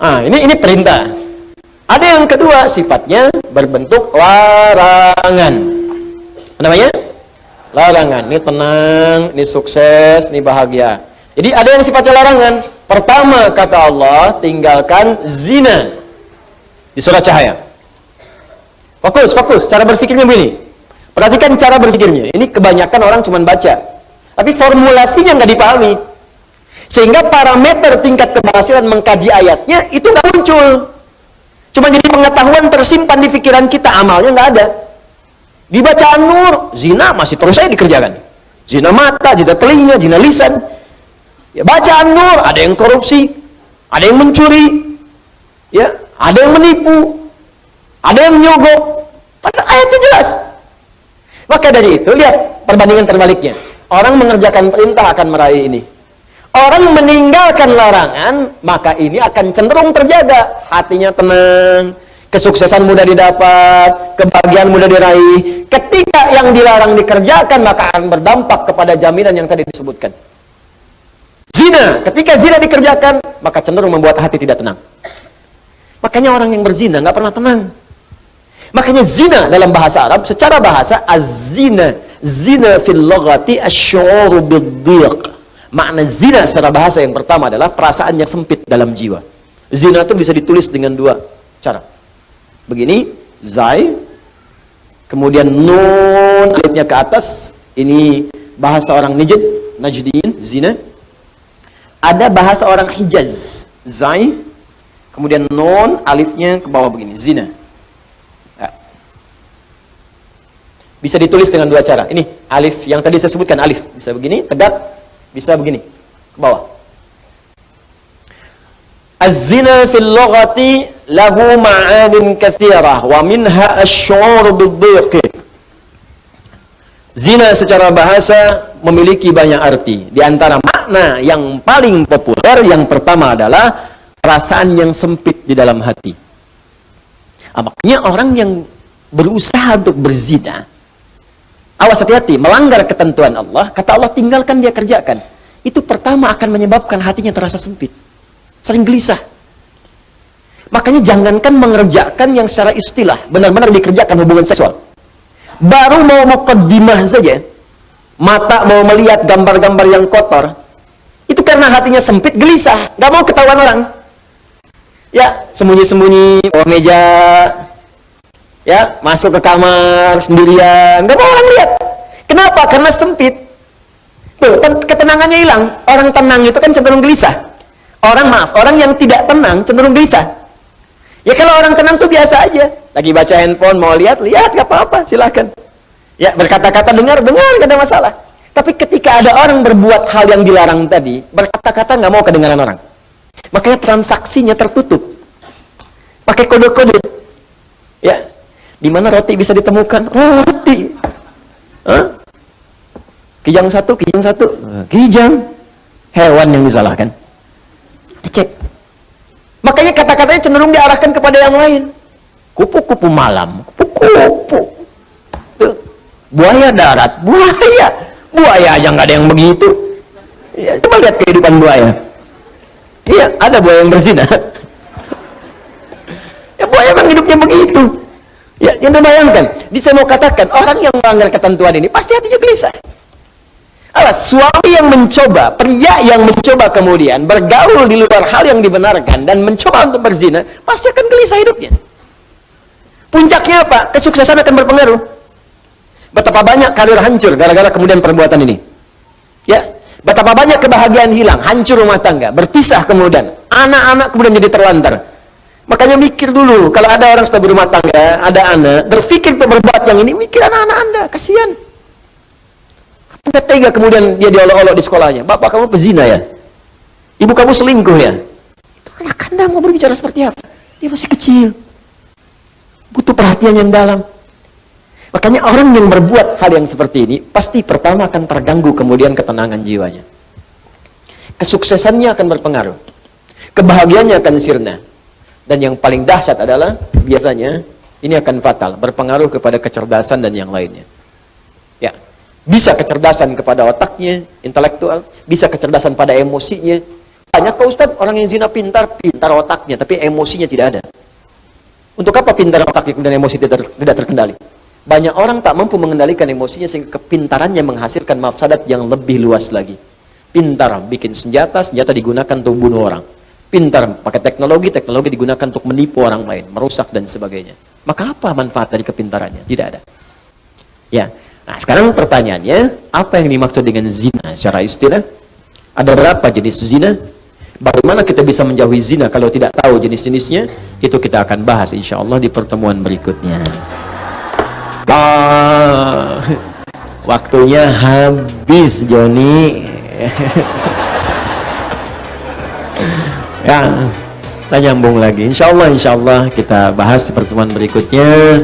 Ini perintah. Ada yang kedua, sifatnya berbentuk larangan. Apa namanya? Larangan. Ini tenang, ini sukses, ini bahagia. Jadi ada yang sifatnya larangan. Pertama kata Allah, tinggalkan zina. Di surat Cahaya. Fokus. Cara berpikirnya begini. Perhatikan cara berpikirnya. Ini kebanyakan orang cuma baca. Tapi formulasinya nggak dipahami. Sehingga parameter tingkat keberhasilan mengkaji ayatnya itu nggak muncul. Cuma jadi pengetahuan tersimpan di pikiran kita, amalnya nggak ada. Di bacaan Nur, zina masih terus saja dikerjakan. Zina mata, zina telinga, zina lisan. Ya, bacaan Nur, ada yang korupsi, ada yang mencuri, ya, ada yang menipu, ada yang nyogok. Padahal ayat itu jelas. Maka dari itu, lihat perbandingan terbaliknya. Orang mengerjakan perintah akan meraih ini. Orang meninggalkan larangan, maka ini akan cenderung terjaga. Hatinya tenang, kesuksesan mudah didapat, kebahagiaan mudah diraih. Ketika yang dilarang dikerjakan, maka akan berdampak kepada jaminan yang tadi disebutkan. Zina, ketika zina dikerjakan, maka cenderung membuat hati tidak tenang. Makanya orang yang berzina nggak pernah tenang. Makanya zina dalam bahasa Arab, secara bahasa, az-zina, zina fil lughati asy-syu'ur bid-dhiq. Makna zina secara bahasa yang pertama adalah perasaan yang sempit dalam jiwa. Zina itu bisa ditulis dengan dua cara. Begini, zai, kemudian nun, alifnya ke atas. Ini bahasa orang Najdiyin, zina. Ada bahasa orang Hijaz, zai, kemudian nun, alifnya ke bawah begini, zina. Ya. Bisa ditulis dengan dua cara. Ini alif yang tadi saya sebutkan, alif bisa begini, tegak, bisa begini, ke bawah. Az-zina fil lughati lahu ma'anin katsirah wa minha asy-syu'ur bid-dhiq. Zina secara bahasa memiliki banyak arti. Di antara makna yang paling populer, yang pertama adalah perasaan yang sempit di dalam hati. Makanya orang yang berusaha untuk berzina, awas, hati-hati, melanggar ketentuan Allah, kata Allah tinggalkan, dia kerjakan. Itu pertama akan menyebabkan hatinya terasa sempit, sering gelisah. Makanya jangankan mengerjakan yang secara istilah, benar-benar dikerjakan hubungan seksual. Baru mau muqaddimah saja, mata mau melihat gambar-gambar yang kotor, itu karena hatinya sempit, gelisah, gak mau ketahuan orang. Ya, sembunyi-sembunyi bawah meja, ya, masuk ke kamar sendirian, gak mau orang lihat. Kenapa? Karena sempit. Tuh, ketenangannya hilang. Orang tenang itu kan cenderung gelisah. Orang yang tidak tenang cenderung gelisah. Ya kalau orang tenang tuh biasa aja. Lagi baca handphone, mau lihat, gak apa-apa, silakan. Ya, berkata-kata, dengar, gak ada masalah. Tapi ketika ada orang berbuat hal yang dilarang tadi, berkata-kata gak mau kedengaran orang. Makanya transaksinya tertutup. Pakai kode-kode. Ya, di mana roti bisa ditemukan? Roti. Hah? Kijang satu. Kijang. Hewan yang disalahkan. Cek. Makanya kata-katanya cenderung diarahkan kepada yang lain. Kupu-kupu malam. Kupu-kupu. Tuh. Buaya darat. Buaya aja nggak ada yang begitu. Ya, coba lihat kehidupan buaya. Iya, ada buaya yang berzina. Ya, buaya kan hidupnya begitu. Ya, jangan bayangkan. Saya mau katakan, orang yang melanggar ketentuan ini pasti hatinya gelisah. Suami yang mencoba, pria yang mencoba kemudian bergaul di luar hal yang dibenarkan dan mencoba untuk berzina, pasti akan gelisah hidupnya. Puncaknya apa? Kesuksesan akan berpengaruh. Betapa banyak karir hancur gara-gara kemudian perbuatan ini. Ya, betapa banyak kebahagiaan hilang, hancur rumah tangga, berpisah kemudian, anak-anak kemudian jadi terlantar. Makanya mikir dulu, kalau ada orang sudah berumah tangga, ada anak, berpikir untuk berbuat yang ini, mikir anak-anak Anda, kasihan. Nggak tega kemudian dia diolok-olok di sekolahnya. Bapak kamu pezina ya? Ibu kamu selingkuh ya? Itu anak Anda mau berbicara seperti apa? Dia masih kecil. Butuh perhatian yang dalam. Makanya orang yang berbuat hal yang seperti ini, pasti pertama akan terganggu kemudian ketenangan jiwanya. Kesuksesannya akan berpengaruh. Kebahagiaannya akan sirna. Dan yang paling dahsyat adalah, biasanya, ini akan fatal. Berpengaruh kepada kecerdasan dan yang lainnya. Ya. Bisa kecerdasan kepada otaknya, intelektual, bisa kecerdasan pada emosinya, Banyak kok Ustaz orang yang zina pintar otaknya, tapi emosinya tidak ada. Untuk apa pintar otaknya kemudian emosi tidak terkendali? Banyak orang tak mampu mengendalikan emosinya sehingga kepintarannya menghasilkan mafsadat yang lebih luas lagi. Pintar bikin senjata digunakan untuk bunuh orang. Pintar pakai teknologi digunakan untuk menipu orang lain, merusak dan sebagainya. Maka apa manfaat dari kepintarannya? Tidak ada. Ya. Nah, sekarang pertanyaannya, apa yang dimaksud dengan zina secara istilah? Ada berapa jenis zina? Bagaimana kita bisa menjauhi zina kalau tidak tahu jenis-jenisnya? Itu kita akan bahas insya Allah di pertemuan berikutnya. Waktunya habis, Joni. Ya, kita nyambung lagi. Insya Allah kita bahas di pertemuan berikutnya.